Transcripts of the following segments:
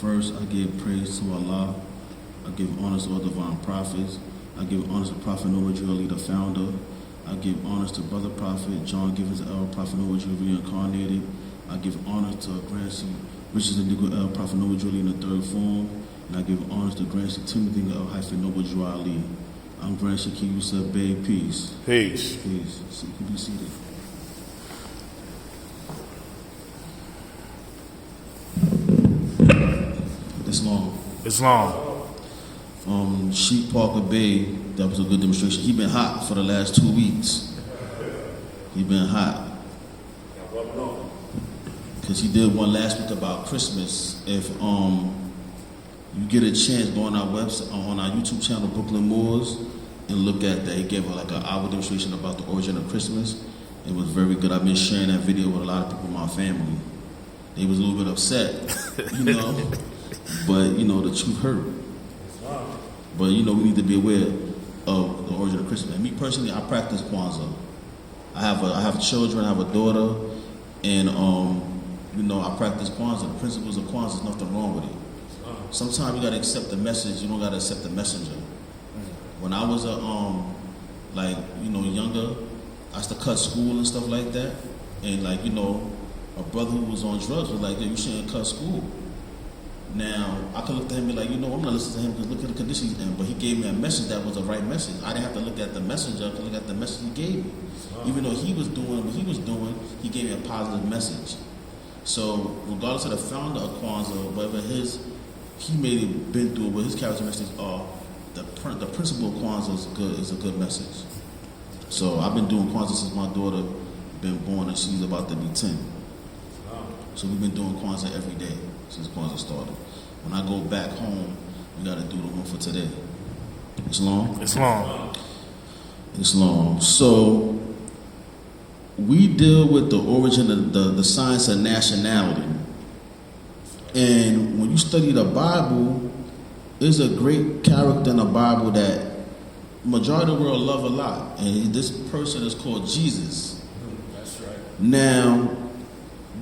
First, I give praise to Allah. I give honors to all divine prophets. I give honors to Prophet Noah Jewelry, the founder. I give honors to Brother Prophet John Givens L. Prophet Noah Jewelry reincarnated. I give honor to grandson Richard Indigo L. Prophet Noah Jewelry in the third form. And I give honors to grandson Timothy L. Noah Jewelry. I'm grandson Yousef-Bey. Peace. Peace. Peace. So you can be seated. It's long. It's long. Sheep Parker Bay, that was a good demonstration. He been hot for the last 2 weeks. He been hot. Because he did one last week about Christmas. If you get a chance, go on our website, on our YouTube channel, Brooklyn Moors, and look at that. He gave like an hour demonstration about the origin of Christmas. It was very good. I've been sharing that video with a lot of people in my family. They was a little bit upset, you know. But, you know, the truth hurt. But, you know, we need to be aware of the origin of Christmas. And me personally, I practice Kwanzaa. I have children, I have a daughter, and, you know, I practice Kwanzaa. The principles of Kwanzaa, there's nothing wrong with it. Sometimes you got to accept the message. You don't got to accept the messenger. When I was, like, you know, younger, I used to cut school and stuff like that. And, like, you know, a brother who was on drugs was like, hey, you shouldn't cut school. Now, I could look at him and be like, you know, I'm not listening to him because look at the conditions he's in. But he gave me a message that was the right message. I didn't have to look at the messenger, I could look at the message he gave me. Even though he was doing what he was doing, he gave me a positive message. So, regardless of the founder of Kwanzaa, whatever he may have been through, what his characteristics are, the principle of Kwanzaa is a good message. So, I've been doing Kwanzaa since my daughter been born and she's about to be 10. So, we've been doing Kwanzaa every day since Kwanzaa started. When I go back home, we got to do the one for today. It's long? It's long. It's long. So, we deal with the origin of the science of nationality. And when you study the Bible, there's a great character in the Bible that majority of the world love a lot. And this person is called Jesus. That's right. Now,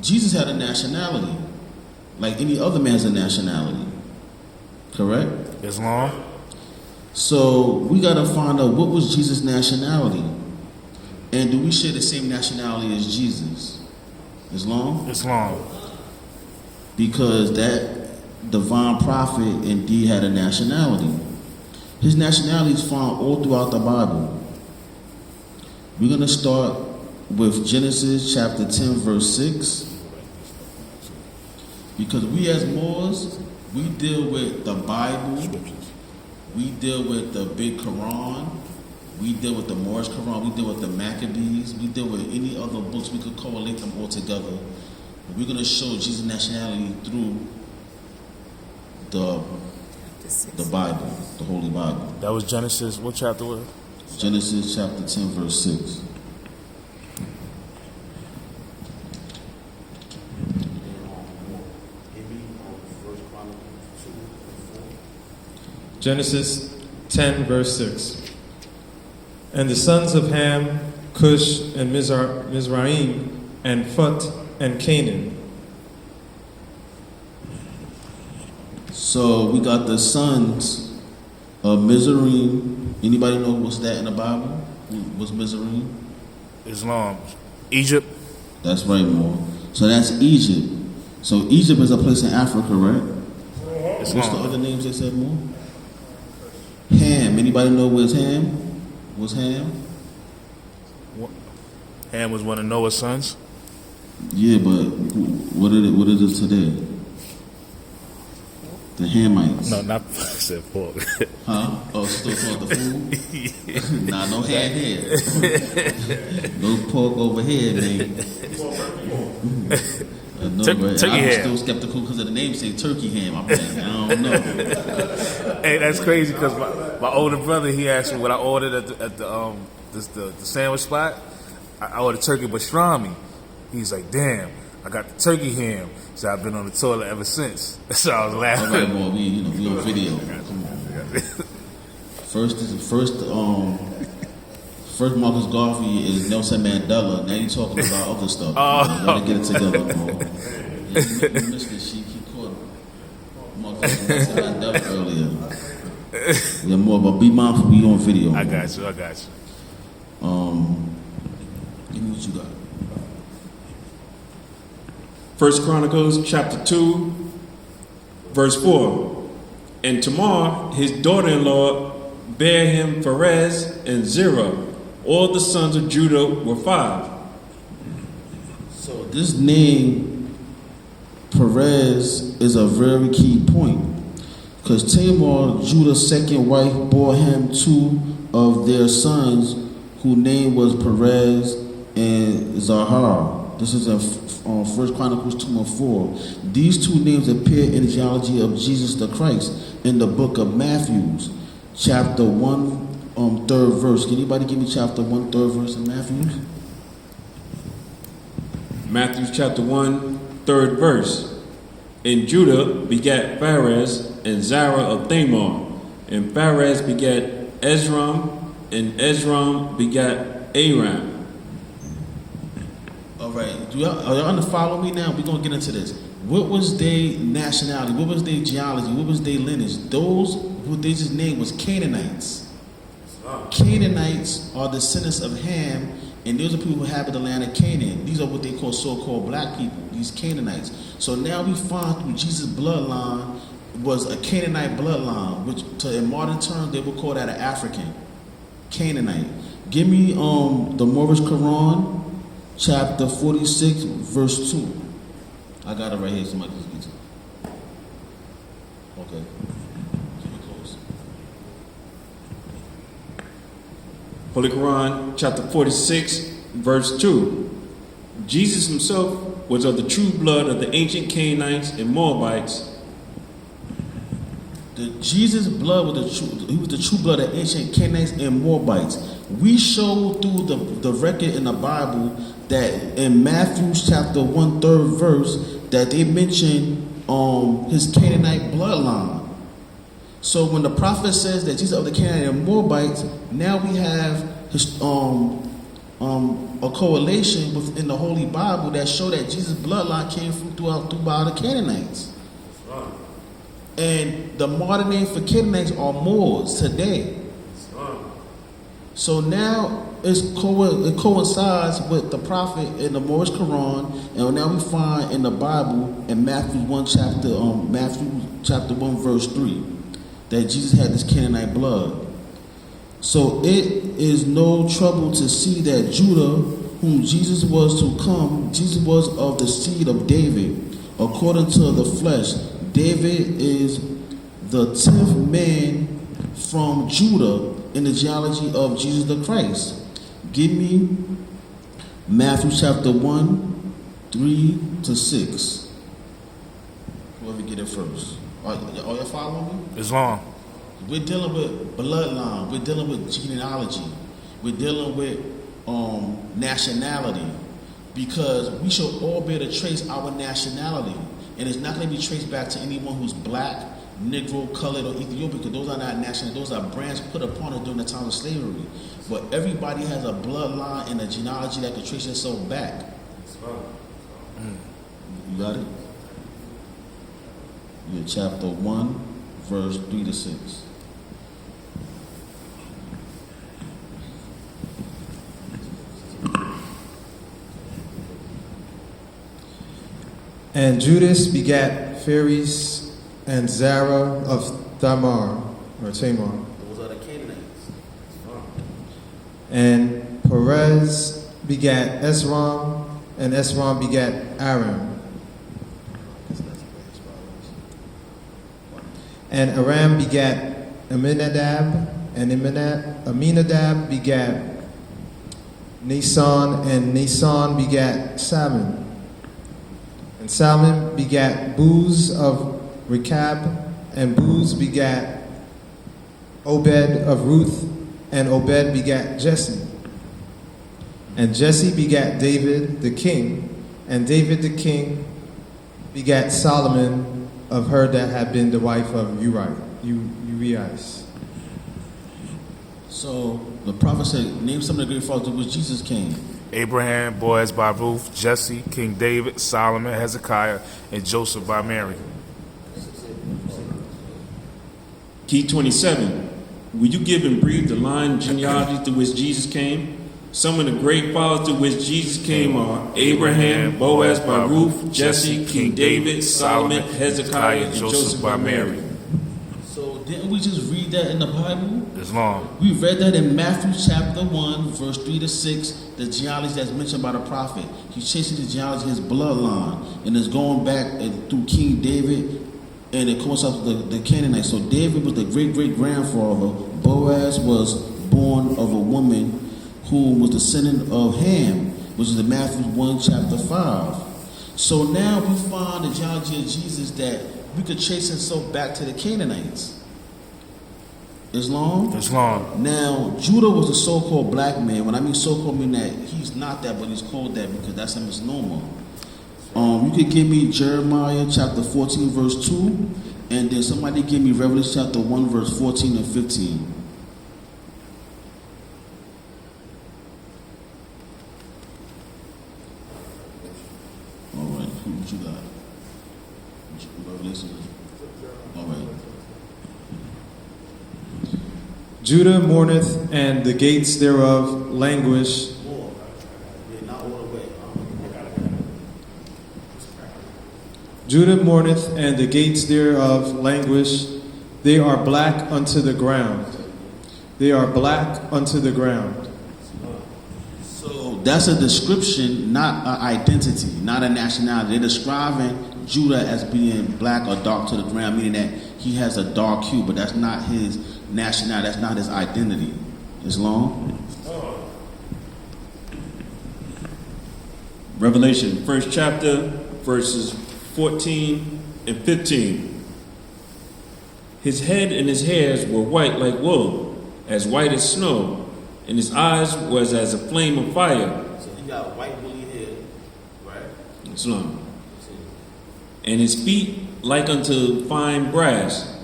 Jesus had a nationality. Like any other man has a nationality. Correct? It's long. So we got to find out what was Jesus' nationality. And do we share the same nationality as Jesus? Islam? It's long. Because that divine prophet indeed had a nationality. His nationality is found all throughout the Bible. We're going to start with Genesis chapter 10, verse 6. Because we as Moors, we deal with the Bible, we deal with the big Quran, we deal with the Moorish Quran, we deal with the Maccabees, we deal with any other books, we could correlate them all together. But we're going to show Jesus' nationality through the Bible, the Holy Bible. That was Genesis, what chapter was it? Genesis chapter 10, verse 6. Genesis 10, verse 6. And the sons of Ham, Cush, and Mizraim, and Phut, and Canaan. So we got the sons of Mizraim. Anybody know what's that in the Bible? What's Mizraim? It's long. Egypt. That's right, more. So that's Egypt. So Egypt is a place in Africa, right? It's What's long. the other names they said more? Ham. Anybody know where's Ham? What's Ham? Ham was one of Noah's sons. Yeah, but what is it today? The Hamites. No, not I said pork. Huh? Oh, still called the food? Nah, no ham here. No pork over here, man. No, Turkey I'm ham. still skeptical because of the name say turkey ham. I'm like, I don't know. Hey, that's crazy because my older brother, he asked me what I ordered at the sandwich spot. I ordered turkey pastrami. He's like, damn, I got the turkey ham. So I've been on the toilet ever since. So I was laughing. All right, boy, we on video. Come on. First Marcus Garvey is Nelson Mandela. Now you talking about other stuff. You gotta get it together, bro. You missed this shit. Keep caught. Okay, that's what I done earlier. Yeah, more, but be mindful we on video. I got you. Give me what you got. First Chronicles chapter 2, verse 4. And Tamar, his daughter-in-law, bare him Perez and Zerah. All the sons of Judah were 5. So this name, Perez, is a very key point. Because Tamar, Judah's second wife, bore him 2 of their sons, whose name was Perez and Zahar. This is in 1 Chronicles 2 and 4. These 2 names appear in the genealogy of Jesus the Christ in the book of Matthew, chapter 1, 3rd verse. Can anybody give me chapter 1, 3rd verse in Matthew? Matthew chapter 1, 3rd verse. And Judah begat Pharez and Zerah of Thamar. And Pharez begat Ezram, and Ezram begat Aram. All right, are y'all gonna follow me now? We're gonna get into this. What was their nationality? What was their genealogy? What was their lineage? Those who they just named was Canaanites. Canaanites are descendants of Ham, and those are people who inhabit the land of Canaan. These are what they call so-called black people, these Canaanites. So now we find through Jesus' bloodline was a Canaanite bloodline, which in modern terms they would call that an African. Canaanite. Give me the Moorish Quran, chapter 46, verse 2. I got it right here, somebody just get it. Okay. Keep it close. Holy Quran, chapter 46, verse 2. Jesus himself was of the true blood of the ancient Canaanites and Moabites. The Jesus' blood was he was the true blood of ancient Canaanites and Moabites. We show through the record in the Bible that in Matthew chapter 1, 3rd verse that they mention his Canaanite bloodline. So when the prophet says that Jesus of the Canaanite and Moabites, now we have his a correlation within the Holy Bible that show that Jesus' bloodline came from throughout the Canaanites. And the modern name for Canaanites are Moors today. So now it coincides with the prophet in the Moorish Quran, and now we find in the Bible in Matthew 1 verse 3 that Jesus had this Canaanite blood. So it is no trouble to see that Judah, whom Jesus was to come, Jesus was of the seed of David, according to the flesh. David is the 10th man from Judah in the genealogy of Jesus the Christ. Give me Matthew chapter 1, 3 to 6. Whoever get it first. Are y'all following me? It's long. We're dealing with bloodline. We're dealing with genealogy. We're dealing with nationality. Because we should all be able to trace our nationality. And it's not going to be traced back to anyone who's black, Negro, colored, or Ethiopian, because those are not national. Those are brands put upon us during the time of slavery. But everybody has a bloodline and a genealogy that can trace itself back. You got it? Yeah, chapter 1, verse 3 to 6. And Judas begat Pharez and Zerah of Tamar. Those are the Canaanites. And Perez begat Esrom, and Esrom begat Aram. And Aram begat Aminadab, and Aminadab begat Nason, and Nason begat Salmon. And Salmon begat Booz of Rechab, and Booz begat Obed of Ruth, and Obed begat Jesse. And Jesse begat David the king, and David the king begat Solomon of her that had been the wife of Urias. So the prophet said, name some of the great fathers which Jesus came. Abraham, Boaz by Ruth, Jesse, King David, Solomon, Hezekiah, and Joseph by Mary. Key 27. Will you give in brief the line genealogy through which Jesus came? Some of the great fathers through which Jesus came are Abraham, Boaz by Ruth, Jesse, King David, Solomon, Hezekiah, and Joseph by Mary. So didn't we just read that in the Bible? It's long. We read that in Matthew chapter 1, verse 3 to 6, the genealogy that's mentioned by the prophet. He's chasing the genealogy of his bloodline, and it's going back through King David, and it comes up the Canaanites. So David was the great-great-grandfather. Boaz was born of a woman who was descendant of Ham, which is in Matthew 1, chapter 5. So now we find the genealogy of Jesus that we could trace himself back to the Canaanites. Islam? Islam. Now, Judah was a so-called black man. When I mean so-called, I mean that he's not that, but he's called that because that's a misnomer. You could give me Jeremiah chapter 14, verse 2, and then somebody give me Revelation chapter 1, verse 14 and 15. All right, what you got? Revelation. All right. Judah mourneth, and the gates thereof languish. Judah mourneth, and the gates thereof languish. They are black unto the ground. They are black unto the ground. So that's a description, not an identity, not a nationality. They're describing Judah as being black or dark to the ground, meaning that he has a dark hue, but that's not his nationality, that's not his identity. Islam? Revelation, first chapter, verses 14 and 15. His head and his hairs were white like wool, as white as snow, and his eyes was as a flame of fire. So he got white woolly hair, right? Islam. And his feet like unto fine brass,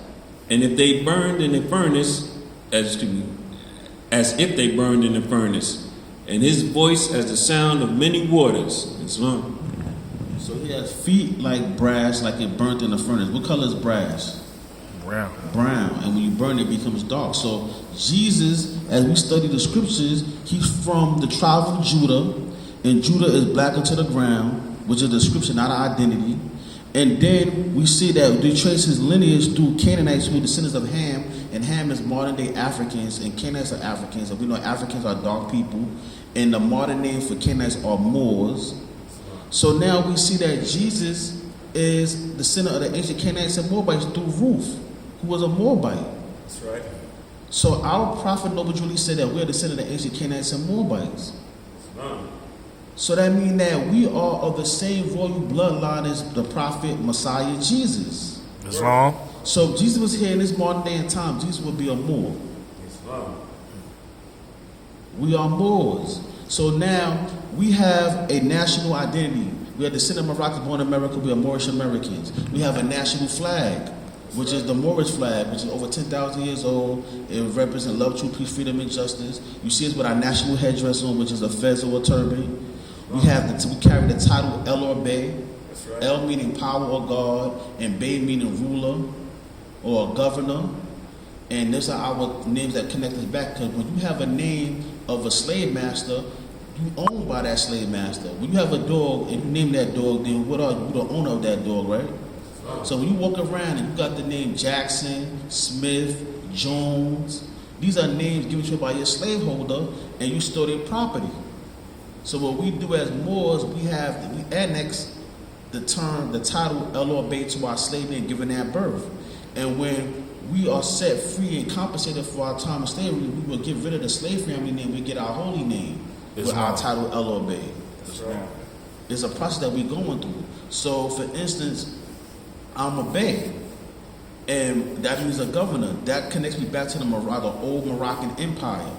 and if they burned in a furnace, as if they burned in a furnace, and his voice as the sound of many waters. Islam. So he has feet like brass, like it burnt in a furnace. What color is brass? Brown. Brown. And when you burn it, it becomes dark. So Jesus, as we study the scriptures, he's from the tribe of Judah, and Judah is black unto the ground, which is a description, not an identity. And then we see that they trace his lineage through Canaanites, who are descendants of Ham, and Ham is modern day Africans, and Canaanites are Africans, and we know Africans are dark people, and the modern name for Canaanites are Moors. So now we see that Jesus is the descendant of the ancient Canaanites and Moabites through Ruth, who was a Moabite. That's right. So our prophet Noble Julie said that we're descendant of the ancient Canaanites and Moabites. So that means that we are of the same royal bloodline as the prophet Messiah Jesus. Islam. So if Jesus was here in this modern day and time, Jesus would be a Moor. We are Moors. So now we have a national identity. We are descendant of Moroccans born in America. We are Moorish Americans. We have a national flag, which is the Moorish flag, which is over 10,000 years old. It represents love, truth, peace, freedom, and justice. You see us with our national headdress on, which is a fez or a turban. We carry the title El or Bey. El meaning power or God, and Bey meaning ruler or governor. And those are our names that connect us back, because when you have a name of a slave master, you owned by that slave master. When you have a dog and you name that dog, then what are you? The owner of that dog, right? So when you walk around and you got the name Jackson, Smith, Jones, these are names given to you by your slaveholder, and you stole their property. So what we do as Moors, we annex the title El or Bey to our slave name given at birth. And when we are set free and compensated for our time of slavery, we will get rid of the slave family name, we get our holy name with our title El or Bey. It's a process that we're going through. So for instance, I'm a Bey, and that means a governor. That connects me back to the old Moroccan Empire.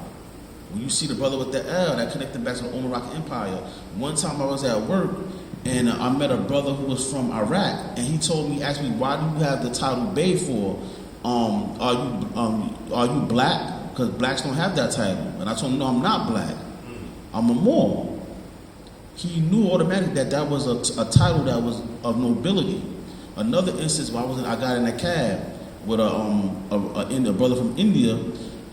When you see the brother with the L, that connected back to the old Moroccan Empire. One time I was at work, and I met a brother who was from Iraq, and he asked me, why do you have the title Bey for? Are you black? Because blacks don't have that title. And I told him, no, I'm not black. I'm a Moor. He knew automatically that was a title that was of nobility. Another instance, I got in a cab with a brother from India,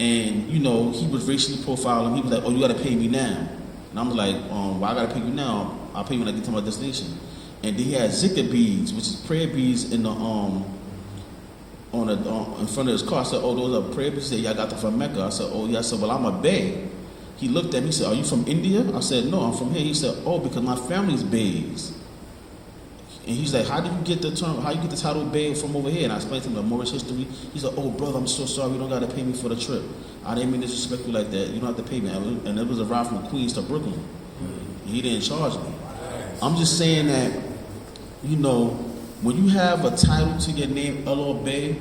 and you know he was racially profiling. He was like, "Oh, you got to pay me now," and I'm like, "Why I got to pay you now? I'll pay you when I get to my destination." And then he had zikr beads, which is prayer beads in the in front of his car. I said, "Oh, those are prayer beads." He said, "Yeah, I got them from Mecca." I said, "Oh, yeah." I said, "Well, I'm a Bey." He looked at me. He said, "Are you from India?" I said, "No, I'm from here." He said, "Oh, because my family's Beys." And he's like, "How did you get the term? How you get the title Bey from over here?" And I explained to him the Moorish history. He's like, "Oh, brother, I'm so sorry. You don't got to pay me for the trip. I didn't mean to disrespect you like that. You don't have to pay me." And it was a ride from Queens to Brooklyn. He didn't charge me. I'm just saying that, you know, when you have a title to your name, L.O. Bey,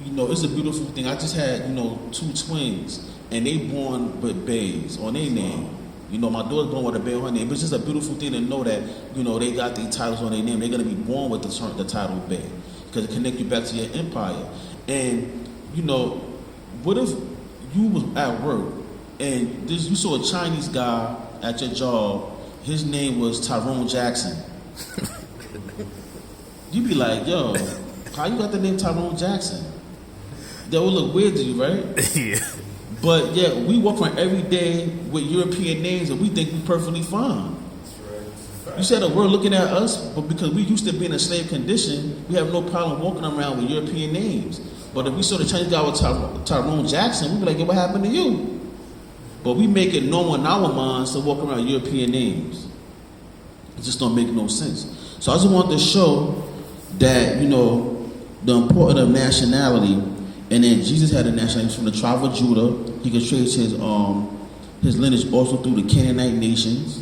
you know, it's a beautiful thing. I just had, you know, 2 twins, and they born with Beys on their name. You know, my daughter's born with a Bey on her name. But it's just a beautiful thing to know that, you know, they got these titles on their name. They're going to be born with the title Bey, because it connects you back to your empire. And, you know, what if you was at work and you saw a Chinese guy at your job, his name was Tyrone Jackson. You'd be like, "Yo, how you got the name Tyrone Jackson?" That would look weird to you, right? Yeah. But yeah, we walk around every day with European names and we think we're perfectly fine. You said the world looking at us, but because we used to be in a slave condition, we have no problem walking around with European names. But if we saw the Chinese guy with Tyrone Jackson, we'd be like, "Yo, what happened to you?" But we make it normal in our minds to walk around with European names. It just don't make no sense. So I just wanted to show that, you know, the importance of nationality. And then Jesus had a nationality from the tribe of Judah. He could trace his lineage also through the Canaanite nations,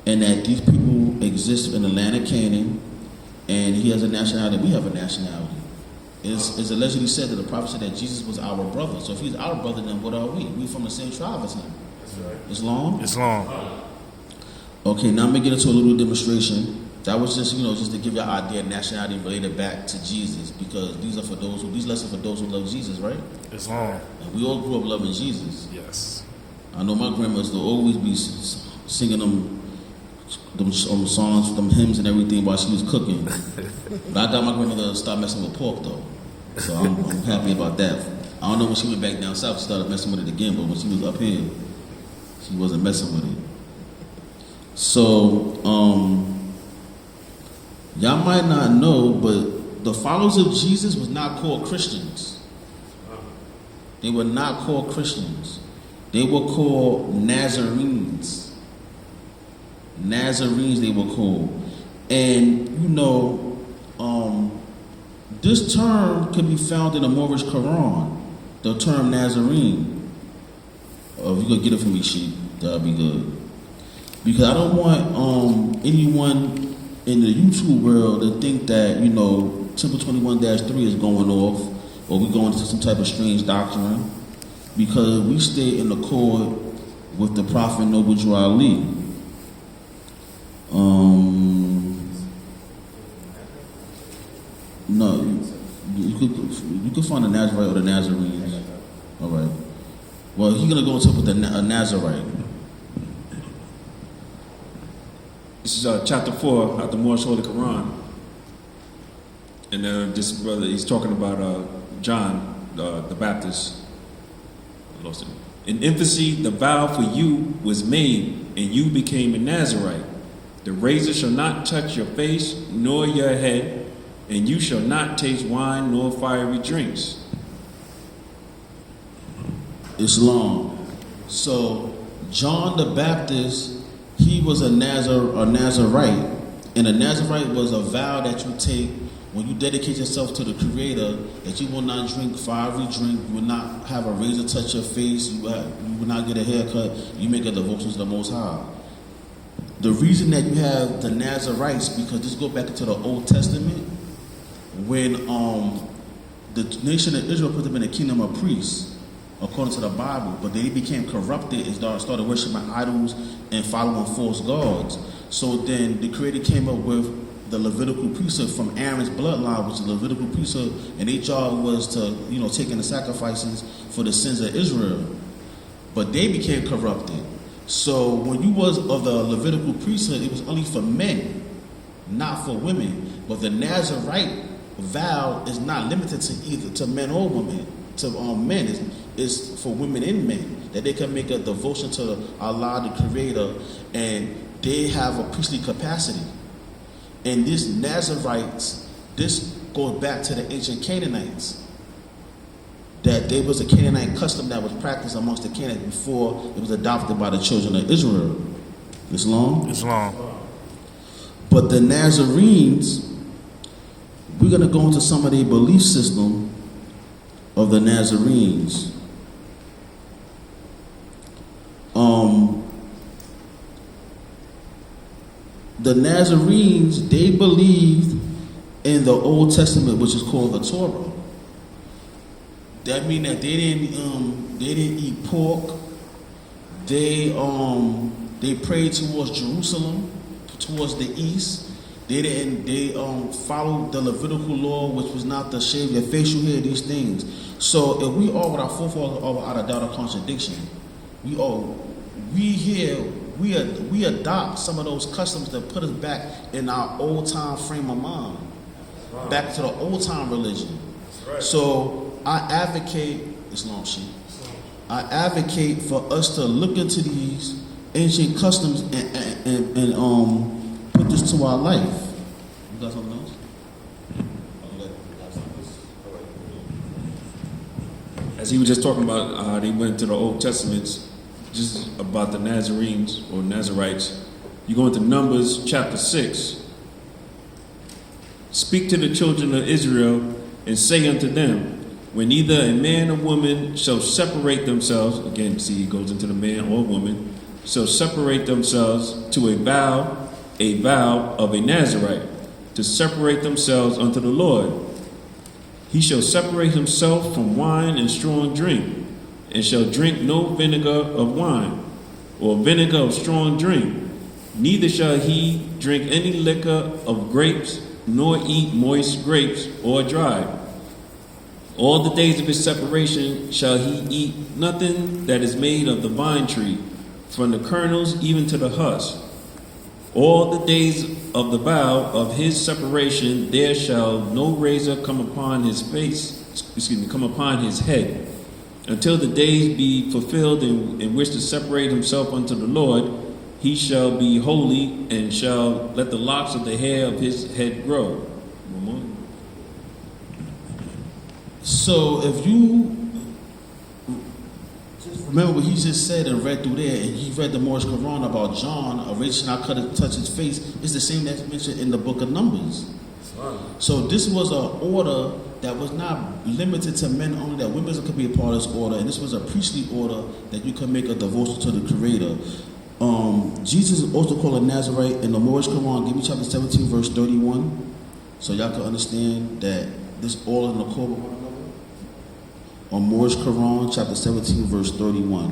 and that these people exist in the land of Canaan. And he has a nationality. We have a nationality. It's allegedly said that the prophet said that Jesus was our brother. So if he's our brother, then what are we? We from the same tribe as him. That's right. Islam? Islam. Okay, now I'm gonna get into a little demonstration. That was just, you know, just to give you an idea of nationality related back to Jesus, because these lessons for those who love Jesus, right? Islam. And we all grew up loving Jesus. Yes. I know my grandma used to always be singing them songs, them hymns and everything while she was cooking. But I got my grandmother to stop messing with pork though, so I'm happy about that. I don't know when she went back down south, she started messing with it again, but when she was up here, she wasn't messing with it. So, y'all might not know, but the followers of Jesus was not called Christians. They were not called Christians. They were called Nazarenes. Nazarenes they were called. And, you know, this term can be found in the Moorish Quran, the term Nazarene. If you could get it from me, Sheikh, that'd be good. Because I don't want anyone in the YouTube world to think that, you know, Temple 21-3 is going off, or we going into some type of strange doctrine, because we stay in accord with the Prophet Noble Drew Ali. No, you could find a Nazarite or the Nazarenes. All right. Well, he's gonna go into with a Nazarite. This is chapter 4 out the Moorish Holy Quran. And this brother, he's talking about John the Baptist. I lost it. In infancy, the vow for you was made, and you became a Nazarite. The razor shall not touch your face, nor your head, and you shall not taste wine nor fiery drinks. Islam. So, John the Baptist, he was a Nazarite, and a Nazarite was a vow that you take when you dedicate yourself to the Creator, that you will not drink fiery drink, you will not have a razor touch your face, you will not get a haircut, you make a devotion to the Most High. The reason that you have the Nazarites, because this goes back into the Old Testament, when the nation of Israel put them in a kingdom of priests, according to the Bible, but they became corrupted and started worshiping idols and following false gods. So then the Creator came up with the Levitical priesthood from Aaron's bloodline, which is the Levitical priesthood, and their job was to, you know, take in the sacrifices for the sins of Israel. But they became corrupted. So when you was of the Levitical priesthood, it was only for men, not for women. But the Nazarite vow is not limited to either to men or women. To men is for women and men, that they can make a devotion to Allah, the Creator, and they have a priestly capacity. And these Nazarites, this goes back to the ancient Canaanites. That there was a Canaanite custom that was practiced amongst the Canaanites before it was adopted by the children of Israel. Islam? But the Nazarenes, we're going to go into some of their belief system of the Nazarenes. The Nazarenes, they believed in the Old Testament, which is called the Torah. That means that they didn't eat pork. They prayed towards Jerusalem, towards the east. They followed the Levitical law, which was not to shave your facial hair, these things. So if we all with our forefathers are without a doubt or contradiction, we adopt some of those customs that put us back in our old time frame of mind, back to the old time religion. So I advocate Islam. I advocate for us to look into these ancient customs and put this to our life. You got something else? As he was just talking about how they went to the Old Testaments, just about the Nazarenes or Nazarites, you go into Numbers chapter 6. Speak to the children of Israel and say unto them, when either a man or woman shall separate themselves, again, see, he goes into the man or woman, shall separate themselves to a vow of a Nazarite, to separate themselves unto the Lord. He shall separate himself from wine and strong drink, and shall drink no vinegar of wine, or vinegar of strong drink. Neither shall he drink any liquor of grapes, nor eat moist grapes or dry. All the days of his separation shall he eat nothing that is made of the vine tree, from the kernels even to the husk. All the days of the vow of his separation, there shall no razor come upon his head, until the days be fulfilled in which to separate himself unto the Lord. He shall be holy, and shall let the locks of the hair of his head grow. One more. So if you remember what he just said and read through there, and he read the Moorish Quran about John, a razor should not touch his face, it's the same that's mentioned in the book of Numbers. So this was an order that was not limited to men only, that women could be a part of this order, and this was a priestly order that you could make a devotion to the Creator. Jesus is also called a Nazarite in the Moorish Quran. Give me chapter 17, verse 31, so y'all can understand that this all in the core of one another. On Moorish Quran, chapter 17, verse 31.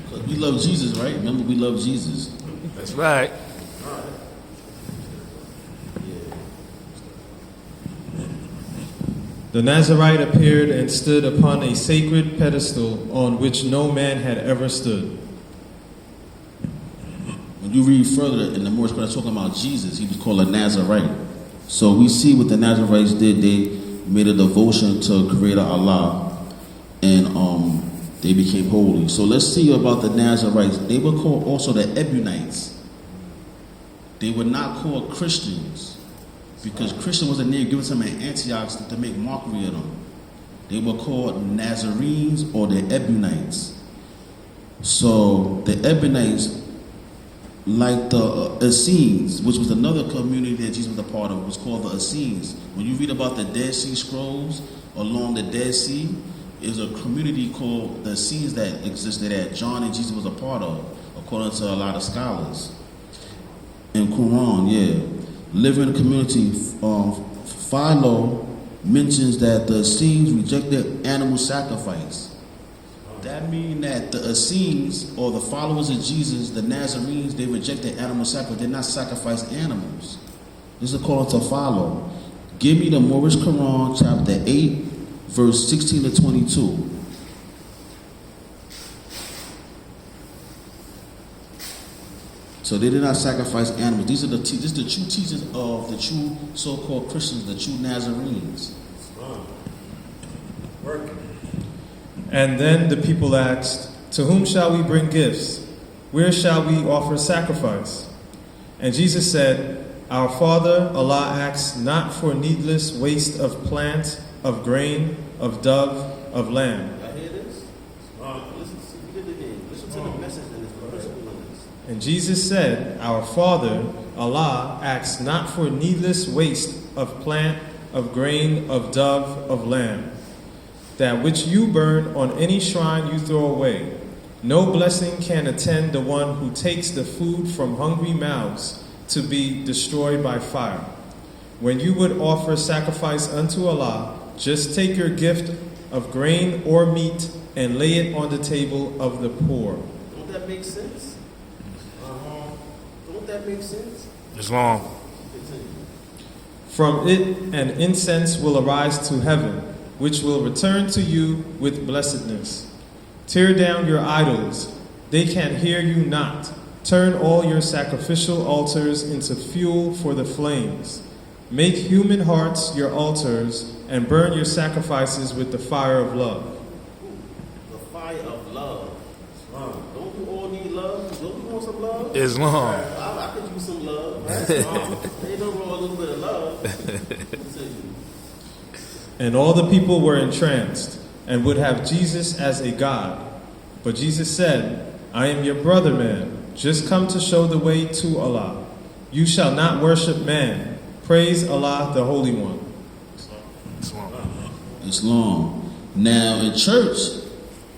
Because we love Jesus, right? Remember, we love Jesus. That's right. The Nazarite appeared and stood upon a sacred pedestal on which no man had ever stood. When you read further in the Moorish Quran talking about Jesus, he was called a Nazarite. So we see what the Nazarites did. They made a devotion to Creator Allah, and they became holy. So let's see about the Nazarites. They were called also the Ebionites. They were not called Christians, because Christian was a name given to them in Antioch to make mockery of them. They were called Nazarenes or the Ebionites. So the Ebionites, like the Essenes, which was another community that Jesus was a part of, was called the Essenes. When you read about the Dead Sea Scrolls along the Dead Sea, is a community called the Essenes that existed that John and Jesus was a part of, according to a lot of scholars. In Quran, living in a community, Philo mentions that the Essenes rejected animal sacrifice. That means that the Essenes, or the followers of Jesus, the Nazarenes, they rejected animal sacrifice. They did not sacrifice animals. This is according to Philo. Give me the Moorish Quran, chapter 8, verse 16 to 22. So they did not sacrifice animals. These are this is the true teachings of the true so-called Christians, the true Nazarenes. And then the people asked, "To whom shall we bring gifts? Where shall we offer sacrifice?" And Jesus said, "Our Father, Allah asks not for needless waste of plant, of grain, of dove, of lamb." I hear this? Listen to the message in this principle in this. And Jesus said, "Our Father, Allah asks not for needless waste of plant, of grain, of dove, of lamb, that which you burn on any shrine you throw away. No blessing can attend the one who takes the food from hungry mouths to be destroyed by fire. When you would offer sacrifice unto Allah, just take your gift of grain or meat and lay it on the table of the poor." Don't that make sense? Don't that make sense? It's long. From it an incense will arise to heaven, which will return to you with blessedness. Tear down your idols, they can hear you not. Turn all your sacrificial altars into fuel for the flames. Make human hearts your altars, and burn your sacrifices with the fire of love. The fire of love. Don't we all need love? Don't we want some love? It's long. I could use some love. Ain't no wrong with a little bit of love. And all the people were entranced, and would have Jesus as a god. But Jesus said, "I am your brother man, just come to show the way to Allah. You shall not worship man. Praise Allah, the Holy One." It's long. It's long. Now in church,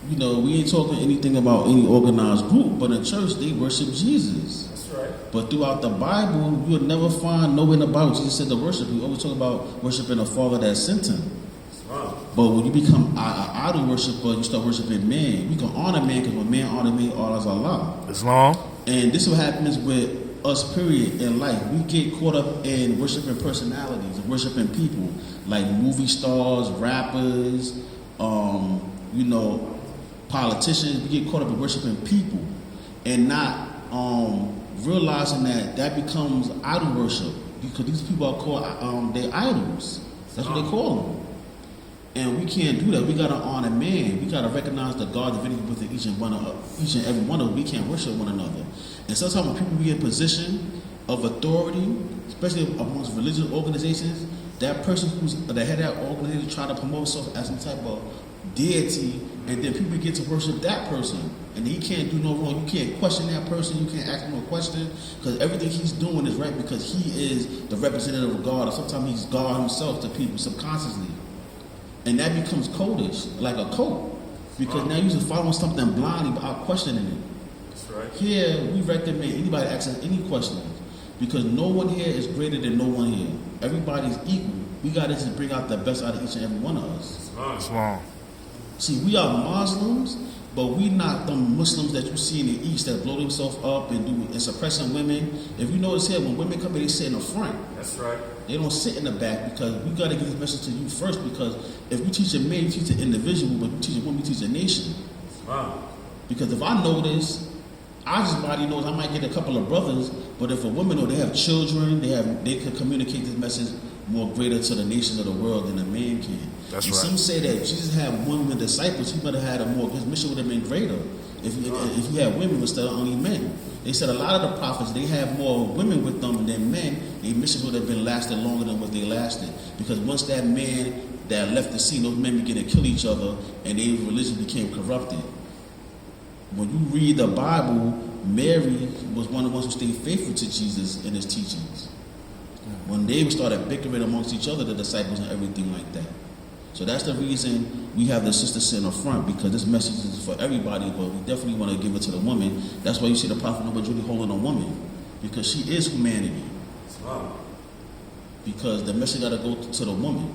we ain't talking anything about any organized group, but in church they worship Jesus. That's right. But throughout the Bible, you would never find nowhere in the Bible Jesus said to worship. We always talk about worshiping the Father that sent him. But when you become an idol worshiper, you start worshiping man. We can honor man because when man honor man, honors Allah. It's long. And this is what happens with us, period, in life. We get caught up in worshiping personalities, worshiping people, like movie stars, rappers, politicians. We get caught up in worshiping people and not realizing that becomes idol worship, because these people are called they're idols. That's what they call them. And we can't do that. We gotta honor man. We gotta recognize the God divinity within each and every one of us. We can't worship one another. And sometimes when people be in position of authority, especially amongst religious organizations, that person who's the head of that organization try to promote himself as some type of deity, and then people get to worship that person, and he can't do no wrong. You can't question that person. You can't ask him a question, because everything he's doing is right, because he is the representative of God, or sometimes he's God himself to people subconsciously. And that becomes codish, like a code, because now you're just following something blindly without questioning it. That's right. Here, we recommend anybody ask us any questions, because no one here is greater than no one here. Everybody's equal. We got to just bring out the best out of each and every one of us. It's long. See, we are Muslims, but we not the Muslims that you see in the East that blow themselves up and suppressing women. If you notice here, when women come in, they sit in the front. That's right. They don't sit in the back, because we got to get this message to you first, because if you teach a man, you teach an individual, but you teach a woman, you teach a nation. Wow. Because if I know this, I just body knows I might get a couple of brothers, but if a woman knows they have children, they can communicate this message more greater to the nations of the world than a man can. That's and right. Some say that Jesus had women disciples, he might have had his mission would have been greater if he had women instead of only men. They said a lot of the prophets, they have more women with them than men. Their mission would have been lasted longer than what they lasted. Because once that man that left the scene, those men began to kill each other, and their religion became corrupted. When you read the Bible, Mary was one of the ones who stayed faithful to Jesus and his teachings. When they started bickering amongst each other, the disciples and everything like that. So that's the reason we have the sister sit in the front, because this message is for everybody, but we definitely want to give it to the woman. That's why you see the prophet never really holding a woman, because she is humanity. Because the message got to go to the woman.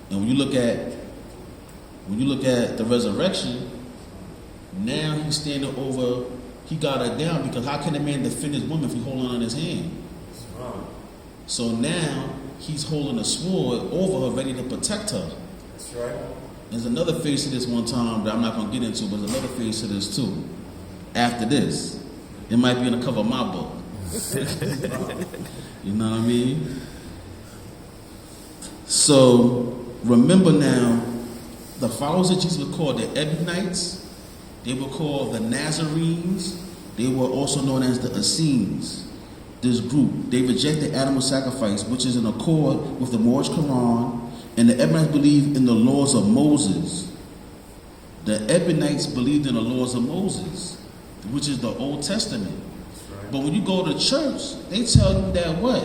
And when you look at the resurrection, now he's standing over. He got her down, because how can a man defend his woman if he's holding on his hand? So now he's holding a sword over her, ready to protect her. That's right. There's another phase to this one time that I'm not going to get into, but there's another phase to this too. After this, it might be in the cover of my book. You know what I mean? So remember now, the followers of Jesus were called the Ebionites. They were called the Nazarenes. They were also known as the Essenes. This group, they rejected animal sacrifice, which is in accord with the Moorish Quran, and the Ebionites believed in the laws of Moses. The Ebionites believed in the laws of Moses, which is the Old Testament. But when you go to church, they tell you that what?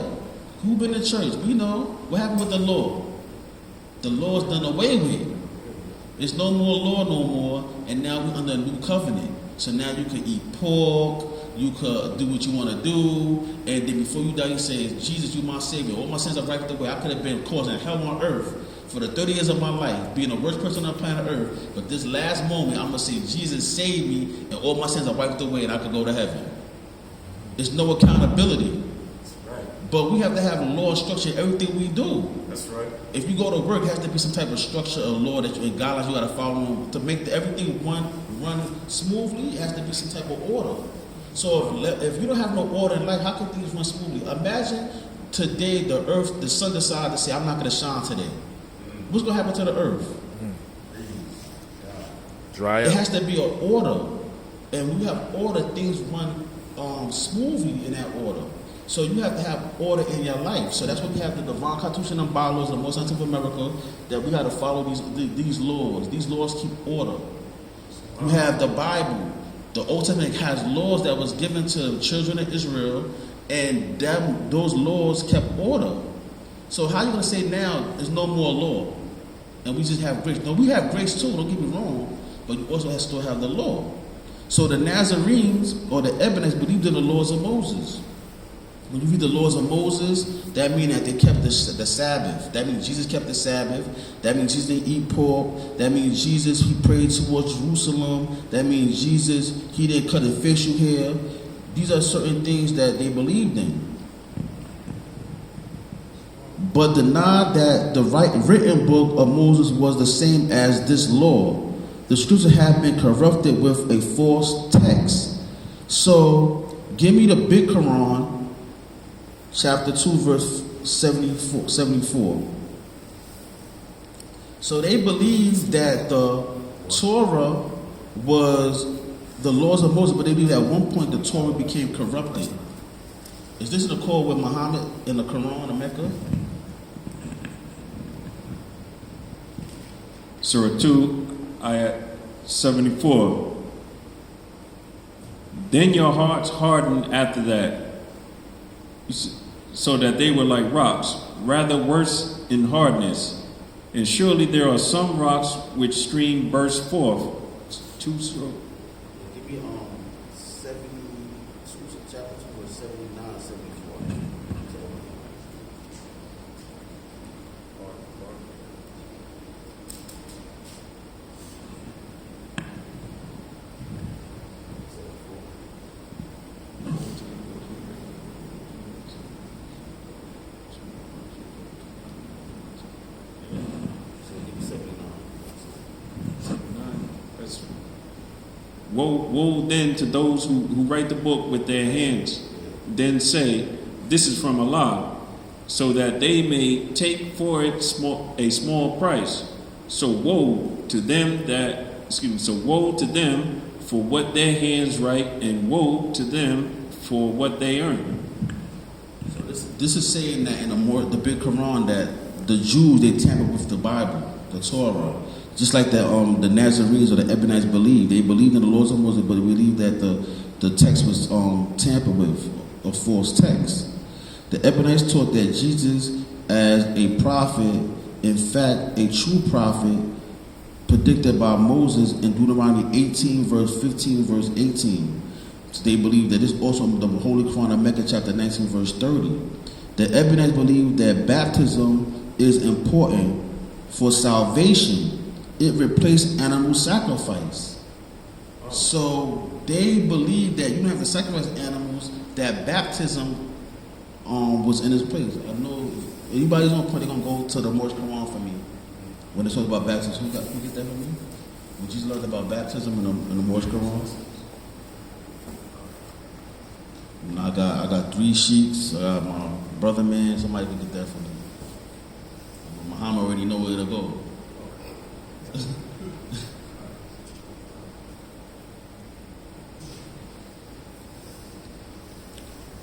Who been to church? We know. What happened with the law? The law's done away with. There's no more law no more, and now we're under a new covenant. So now you can eat pork, you could do what you want to do, and then before you die, you say, Jesus, you my Savior. All my sins are wiped away. I could have been causing hell on earth for the 30 years of my life, being the worst person on planet Earth. But this last moment, I'm going to say, Jesus saved me, and all my sins are wiped away, and I could go to heaven. There's no accountability. But we have to have a law structure in everything we do. That's right. If you go to work, it has to be some type of structure or law that you, and guidelines you got to follow to make everything run smoothly. It has to be some type of order. So if you don't have no order in life, how can things run smoothly? Imagine today the sun decided to say, I'm not going to shine today. What's going to happen to the earth? Dry It up. has to be an order. And when you have order, things run smoothly in that order. So you have to have order in your life. So that's what we have the divine constitution and bylaws of the most of America, that we got to follow these laws. These laws keep order. You have the Bible. The Old Testament has laws that was given to the children of Israel, and those laws kept order. So how you going to say now there's no more law, and we just have grace? No, we have grace too, don't get me wrong, but you also still have the law. So the Nazarenes, or the Ebionites, believed in the laws of Moses. When you read the laws of Moses, that means that they kept the Sabbath. That means Jesus kept the Sabbath. That means Jesus didn't eat pork. That means Jesus, he prayed towards Jerusalem. That means Jesus, he didn't cut his facial hair. These are certain things that they believed in. But denied that the written book of Moses was the same as this law. The scripture had been corrupted with a false text. So, give me the big Quran, chapter 2, verse 74. So they believe that the Torah was the laws of Moses, but they believe at one point the Torah became corrupted. Is this in accord with Muhammad in the Quran of Mecca? Surah 2, ayat 74. Then your hearts hardened after that, so that they were like rocks, rather worse in hardness. And surely there are some rocks which stream burst forth. Two stroke. Give me 72, chapter 2, verse 79, 74. Woe then to those who write the book with their hands, then say, this is from Allah, so that they may take for it a small price. So woe to them for what their hands write, and woe to them for what they earn. So this is saying that in the big Quran that the Jews, they tampered with the Bible, the Torah. Just like the Nazarenes or the Ebionites believed. They believed in the laws of Moses, but they believed that the text was tampered with, a false text. The Ebionites taught that Jesus, as a prophet, in fact, a true prophet, predicted by Moses in Deuteronomy 18, verse 15, verse 18. So they believed that this also the Holy Quran of Mecca, chapter 19, verse 30. The Ebionites believed that baptism is important for salvation. It replaced animal sacrifice. So they believe that you don't have to sacrifice animals, that baptism was in its place. I know if anybody's on point, they're going to go to the Moorish Quran for me. When they talk about baptism, who get that for me? When Jesus learned about baptism in the Moorish Quran? You know, I got 3 sheiks. I got my brother man. Somebody can get that for me. Muhammad already know where to go.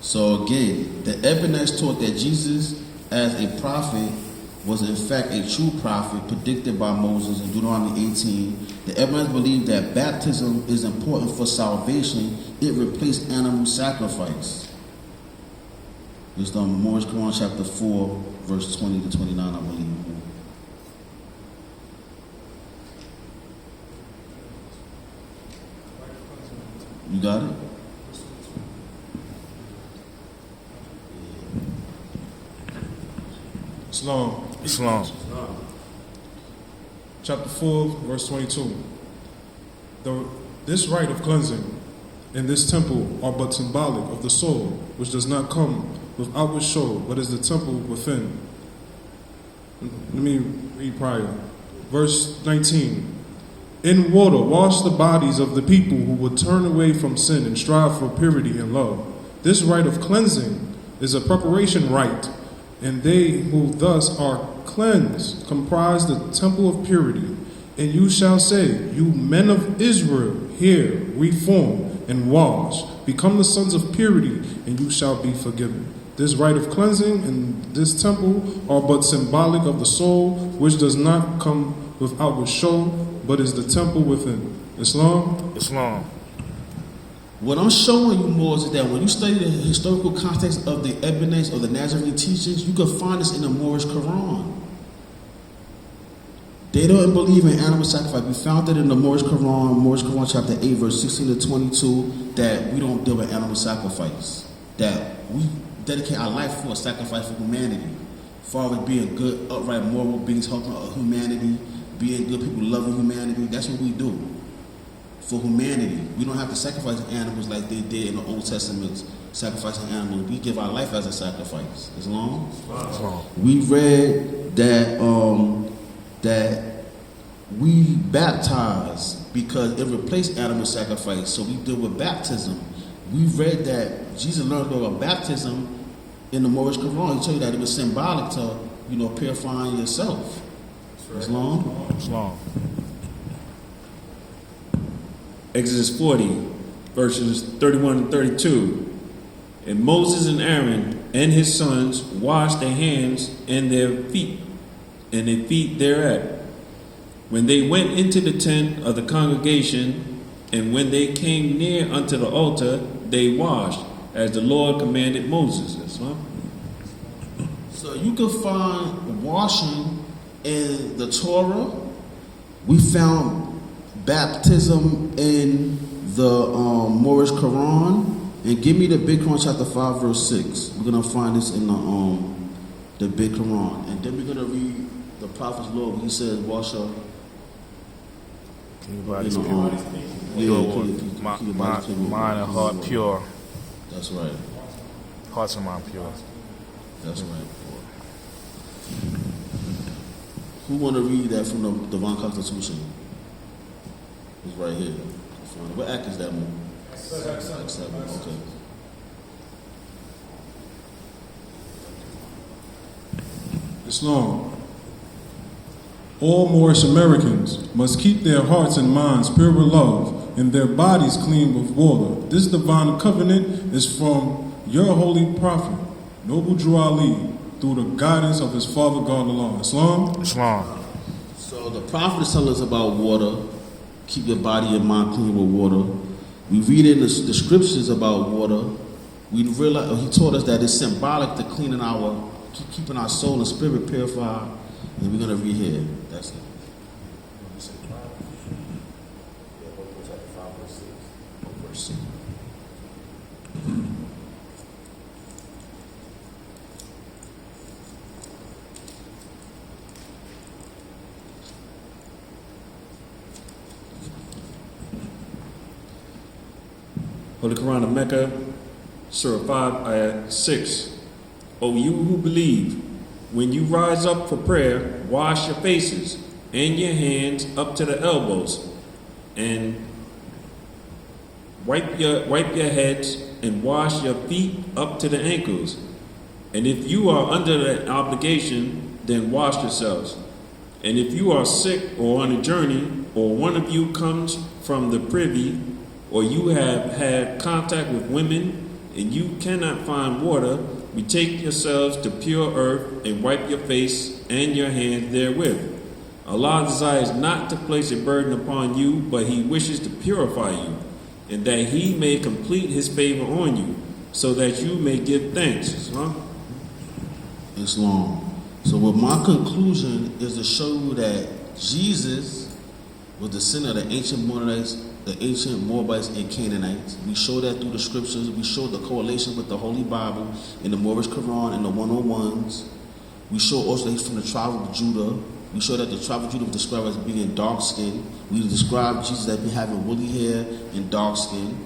So again, the evidence taught that Jesus, as a prophet, was in fact a true prophet predicted by Moses in Deuteronomy 18. The evidence believed that baptism is important for salvation. It replaced animal sacrifice. It's the Moorish Quran chapter 4, verse 20 to 29, I believe. You got it? Islam. Islam. Chapter 4, verse 22. This rite of cleansing and this temple are but symbolic of the soul, which does not come with outward show, but is the temple within. Let me read prior. Verse 19. In water, wash the bodies of the people who would turn away from sin and strive for purity and love. This rite of cleansing is a preparation rite, and they who thus are cleansed comprise the temple of purity. And you shall say, you men of Israel, hear, reform, and wash, become the sons of purity, and you shall be forgiven. This rite of cleansing and this temple are but symbolic of the soul, which does not come with outward show, but is the temple within. Islam? Islam. What I'm showing you more is that when you study the historical context of the evidence of the Nazarene teachings, you can find this in the Moorish Quran. They don't believe in animal sacrifice. We found it in the Moorish Quran chapter 8, verse 16 to 22, that we don't deal with animal sacrifice. That we dedicate our life for a sacrifice for humanity. Father, being good, upright, moral beings, helping humanity, being good people, loving humanity. That's what we do. For humanity. We don't have to sacrifice animals like they did in the Old Testament, sacrificing animals. We give our life as a sacrifice. Islam? We read that that we baptize because it replaced animal sacrifice. So we deal with baptism. We read that Jesus learned about baptism in the Moorish Quran. He told you that it was symbolic to, purifying yourself. Islam? Islam. Exodus 40, verses 31 and 32. And Moses and Aaron and his sons washed their hands and their feet thereat, when they went into the tent of the congregation, and when they came near unto the altar, they washed, as the Lord commanded Moses. So you can find washing in the Torah. We found baptism in the Moorish Quran. And give me the Big Quran chapter 5 verse 6. We're going to find this in the Big Quran. And then we're going to read the Prophet's law when he says, wash up. Anybody's pure. Mind and heart pure. That's right. Hearts and mind pure. That's right. Who want to read that from the Divine Constitution? It's right here. What act is that one? Act 7. Okay. Islam. All Moorish Americans must keep their hearts and minds pure with love and their bodies clean with water. This divine covenant is from your holy prophet, Noble Drew Ali, through the guidance of his father God Allah. Islam? Islam. So the prophet is telling us about water. Keep your body and mind clean with water. We read in the scriptures about water. We realize he taught us that it's symbolic to keeping our soul and spirit purified. And we're going to read here. That's it. Verse 6. Holy Quran of Mecca, Surah 5, Ayat 6. O you who believe, when you rise up for prayer, wash your faces and your hands up to the elbows, and wipe your heads and wash your feet up to the ankles. And if you are under that obligation, then wash yourselves. And if you are sick or on a journey, or one of you comes from the privy, or you have had contact with women, and you cannot find water, betake yourselves to pure earth and wipe your face and your hands therewith. Allah desires not to place a burden upon you, but He wishes to purify you, and that He may complete His favor on you, so that you may give thanks. It's long. So what my conclusion is to show you that Jesus was the sin of the ancient Moabites and Canaanites. We show that through the scriptures. We show the correlation with the Holy Bible in the Moorish Quran and the 101s. We show also that he's from the tribe of Judah. We show that the tribe of Judah was described as being dark skinned. We describe Jesus as being having woolly hair and dark skin,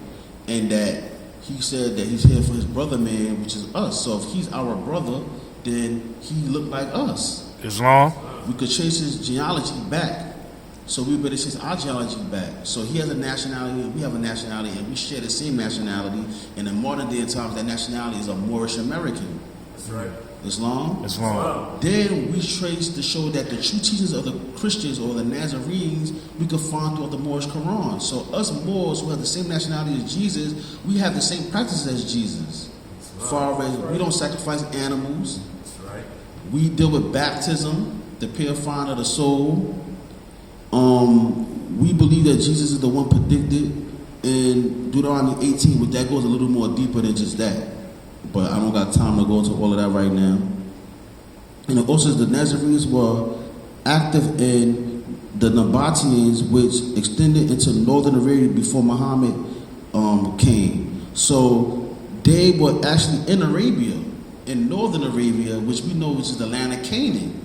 and that he said that he's here for his brother man, which is us. So if he's our brother, then he looked like us. Islam. We could trace his genealogy back. So we better trace our genealogy back. So he has a nationality, and we have a nationality, and we share the same nationality. And in modern day times, that nationality is a Moorish American. That's right. Islam. Then we trace to show that the true teachings of the Christians or the Nazarenes we can find throughout the Moorish Quran. So us Moors who have the same nationality as Jesus, we have the same practices as Jesus. Far as we don't sacrifice animals. We deal with baptism, the purifying of the soul. We believe that Jesus is the one predicted in Deuteronomy 18, but that goes a little more deeper than just that. But I don't got time to go into all of that right now. And it also says the Nazarenes were active in the Nabateans, which extended into northern Arabia before Muhammad came. So they were actually in Arabia, in northern Arabia, which we know which is the land of Canaan.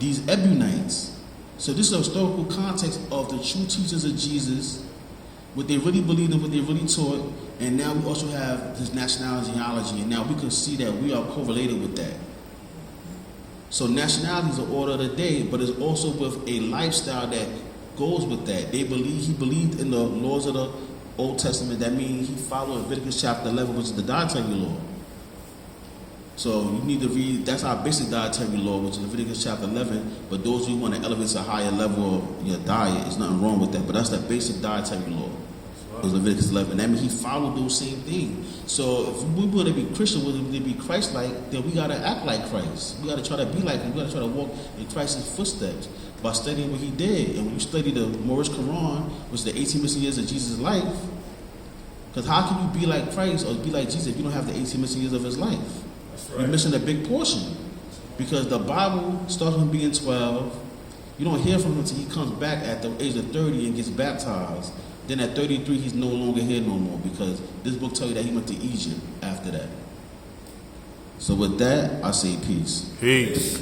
These Ebionites. So this is a historical context of the true teachings of Jesus, what they really believed and what they really taught, and now we also have this nationality genealogy, and now we can see that we are correlated with that. So nationality is the order of the day, but it's also with a lifestyle that goes with that. He believed in the laws of the Old Testament. That means he followed Leviticus chapter 11, which is the dietary law. So you need to read, that's our basic dietary law, which is Leviticus chapter 11. But those who want to elevate to a higher level of your diet, there's nothing wrong with that. But that's the basic dietary law. Is Leviticus 11. That means he followed those same things. So if we want to be Christian, we want to be Christ-like, then we got to act like Christ. We got to try to be like him. We got to try to walk in Christ's footsteps by studying what he did. And when you study the Moorish Quran, which is the 18 missing years of Jesus' life, because how can you be like Christ or be like Jesus if you don't have the 18 missing years of his life? Right. You're missing a big portion. Because the Bible starts from being 12. You don't hear from him until he comes back at the age of 30 and gets baptized. Then at 33, he's no longer here no more, because this book tells you that he went to Egypt after that. So with that, I say peace. Peace.